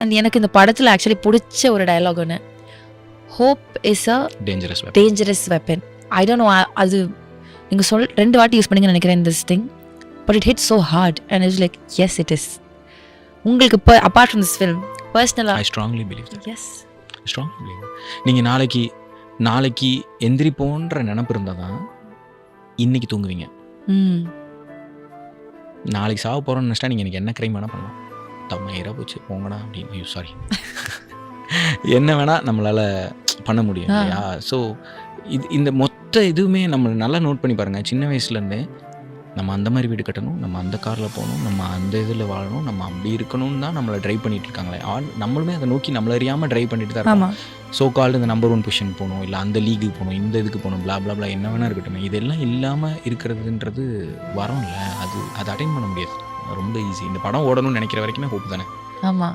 And எனக்கு இந்த படத்தில் ஆக்சுவலி பிடிச்ச ஒரு டயலாக் ஒன்று, hope is a dangerous weapon. I don't know, அது நீங்கள் 2 வாட்டி யூஸ் பண்ணிங்கன்னு நினைக்கிறேன் this thing, but it hit so hard and it's like as it is. உங்களுக்கு இப்போ அப்பார்ட் ஃப்ரம் திஸ் ஃபில்ம் பர்சனலாக I strongly believe that. Yes strongly believe. நீங்கள் நாளைக்கு எந்திரிப்போன்ற நினப்பு இருந்தால் தான் இன்னைக்கு தூங்குவீங்க. நாளைக்கு சாவ போகிறோன்னு நினச்சிட்டா நீங்கள் எனக்கு என்ன க்ரைம் வேணால் பண்ணலாம். தம்மையிராக போச்சு போங்கடா அப்படின்னு, ஐயோ சாரி, என்ன வேணால் நம்மளால் பண்ண முடியும் இல்லையா? ஸோ இந்த மொத்த இதுவுமே நம்ம நல்லா நோட் பண்ணி பாருங்கள். சின்ன வயசுலேருந்தே நம்ம அந்த மாதிரி வீடு கட்டணும், நம்ம அந்த காரில் போகணும், நம்ம அந்த இதில் வாழணும், நம்ம அப்படி இருக்கணும்னு தான் நம்மளை ட்ரைவ் பண்ணிட்டு இருக்காங்களே. நம்மளுமே அதை நோக்கி நம்மள அறியாமல் ட்ரைவ் பண்ணிட்டு தான் இருக்கோம். ஸோ கால்டு இந்த நம்பர் 1 பொசிஷன் போகணும், இல்லை அந்த லீகுக்கு போகணும், இந்த இதுக்கு போகணும், பிளா பிளா பிளா என்ன வேணா இருக்கட்டும். இதெல்லாம் இல்லாமல் இருக்கிறதுன்றது வரோம் இல்லை, அது அட்டைன் பண்ண முடியாது. ரொம்ப ஈஸி. இந்த படம் ஓடணும்னு நினைக்கிற வரைக்குமே ஹோப் தானே. ஆமாம்.